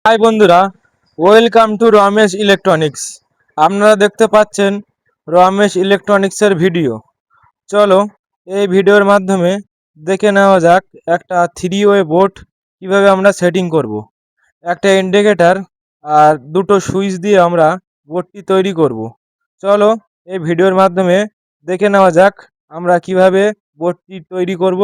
High বন্ধুরা, welcome to Ramesh electronics. আপনারা দেখতে পাচ্ছেন রমেশ ইলেকট্রনিক্সের ভিডিও। চলো এই ভিডিওর মাধ্যমে দেখে নেওয়া যাক একটা থ্রি ওয়ে বোর্ড কীভাবে আমরা সেটিং করব। একটা ইন্ডিকেটার আর দুটো সুইচ দিয়ে আমরা বোর্ডটি তৈরি করব। চলো এই ভিডিওর মাধ্যমে দেখে নেওয়া যাক আমরা কিভাবে বোর্ডটি তৈরি করব।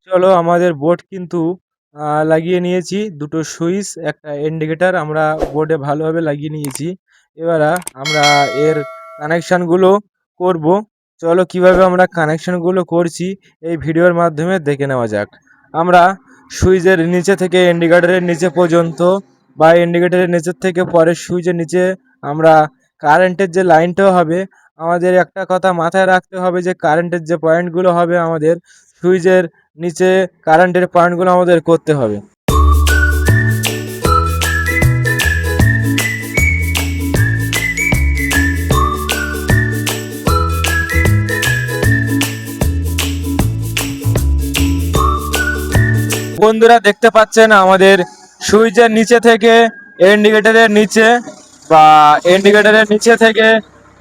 চলো আমাদের বোর্ড কিন্তু লাগিয়ে নিয়েছি, দুটো সুইচ একটা ইন্ডিকেটার আমরা বোর্ডে ভালোভাবে লাগিয়ে নিয়েছি। এবার আমরা এর কানেকশানগুলো করব। চলো কিভাবে আমরা কানেকশানগুলো করছি এই ভিডিওর মাধ্যমে দেখে নেওয়া যাক। আমরা সুইচের নিচে থেকে ইন্ডিকেটারের নিচে পর্যন্ত বা ইন্ডিকেটারের নিচের থেকে পরের সুইচের নিচে আমরা কারেন্টের যে লাইনটাও হবে, আমাদের একটা কথা মাথায় রাখতে হবে যে কারেন্টের যে পয়েন্টগুলো হবে আমাদের সুইচের নিচে কারেন্টের পয়েন্টগুলো আমাদের করতে হবে। বন্ধুরা দেখতে পাচ্ছেন আমাদের সুইচের নিচে থেকে ইন্ডিকেটরের নিচে বা ইন্ডিকেটরের নিচে থেকে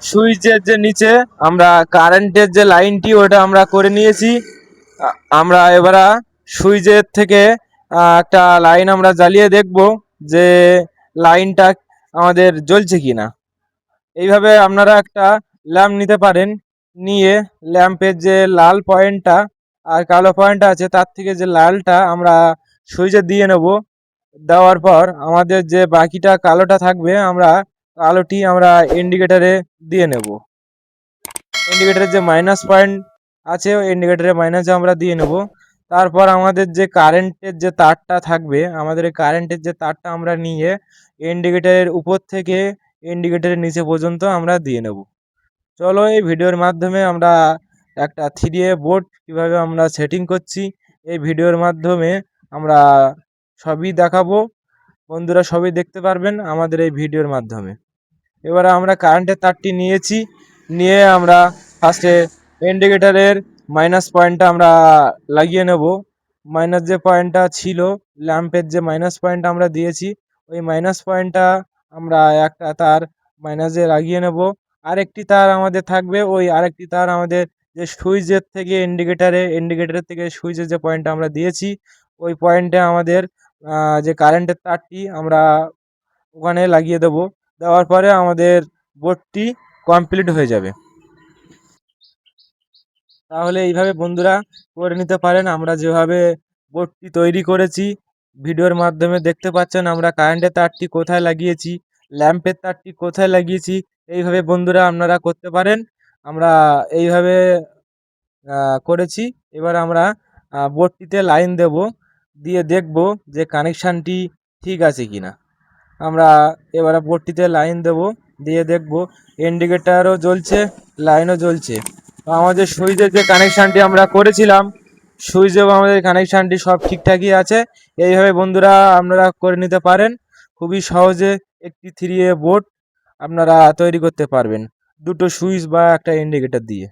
সুইচের যে নিচে আমরা কারেন্টের যে লাইনটি ওটা আমরা করে নিয়েছি। আমরা এবার সুইচের থেকে একটা লাইন আমরা জ্বালিয়ে দেখব যে লাইনটা আমাদের জ্বলছে কিনা। এইভাবে আপনারা একটা ল্যাম্প নিতে পারেন, নিয়ে ল্যাম্পের যে লাল পয়েন্টটা আর কালো পয়েন্টটা আছে তার থেকে যে লালটা আমরা সুইচে দিয়ে নেব। দেওয়ার পর আমাদের যে বাকিটা কালোটা থাকবে আমরা কালোটি আমরা ইন্ডিকেটারে দিয়ে নেব। ইন্ডিকেটারের যে মাইনাস পয়েন্ট আছে ওই ইন্ডিকেটারের মাইনাসে আমরা দিয়ে নেব। তারপর আমাদের যে কারেন্টের যে তারটা থাকবে, আমাদের এই কারেন্টের যে তারটা আমরা নিয়ে ইন্ডিকেটারের উপর থেকে ইন্ডিকেটারের নিচে পর্যন্ত আমরা দিয়ে নেব। চলো এই ভিডিওর মাধ্যমে আমরা একটা থ্রি ওয়ে বোর্ড কীভাবে আমরা সেটিং করছি এই ভিডিওর মাধ্যমে আমরা সবই দেখাবো। বন্ধুরা সবই দেখতে পারবেন আমাদের এই ভিডিওর মাধ্যমে। এবারে আমরা কারেন্টের তারটি নিয়েছি, নিয়ে আমরা ফার্স্টে ইন্ডিকেটারের মাইনাস পয়েন্টটা আমরা লাগিয়ে নেব। মাইনাস যে পয়েন্টটা ছিল ল্যাম্পের যে মাইনাস পয়েন্টটা আমরা দিয়েছি ওই মাইনাস পয়েন্টটা আমরা একটা তার মাইনাসে লাগিয়ে নেব। আরেকটি তার আমাদের থাকবে, ওই আরেকটি তার আমাদের যে সুইচের থেকে ইন্ডিকেটারের থেকে সুইচের যে পয়েন্টটা আমরা দিয়েছি ওই পয়েন্টে আমাদের যে কারেন্টের তারটি আমরা ওখানে লাগিয়ে দেব। দেওয়ার পরে আমাদের বোর্ডটি কমপ্লিট হয়ে যাবে। তাহলে এইভাবে বন্ধুরা করে নিতে পারেন। আমরা যেভাবে বোর্ডটি তৈরি করেছি ভিডিওর মাধ্যমে দেখতে পাচ্ছেন আমরা কারেন্টের তারটি কোথায় লাগিয়েছি, ল্যাম্পের তারটি কোথায় লাগিয়েছি। এইভাবে বন্ধুরা আপনারা করতে পারেন। আমরা এইভাবে করেছি। এবার আমরা বোর্ডটিতে লাইন দেব, দিয়ে দেখব যে কানেকশানটি ঠিক আছে কিনা। আমরা এবারে বোর্ডটিতে লাইন দেব, দিয়ে দেখব ইন্ডিকেটারও জ্বলছে, লাইনও জ্বলছে। তো আমাদের সুইচের যে কানেকশানটি আমরা করেছিলাম সুইচেও আমাদের কানেকশানটি সব ঠিকঠাকই আছে। এইভাবে বন্ধুরা আপনারা করে নিতে পারেন। খুবই সহজে একটি থ্রি ওয়ে বোর্ড আপনারা তৈরি করতে পারবেন দুটো সুইচ বা একটা ইন্ডিকেটার দিয়ে।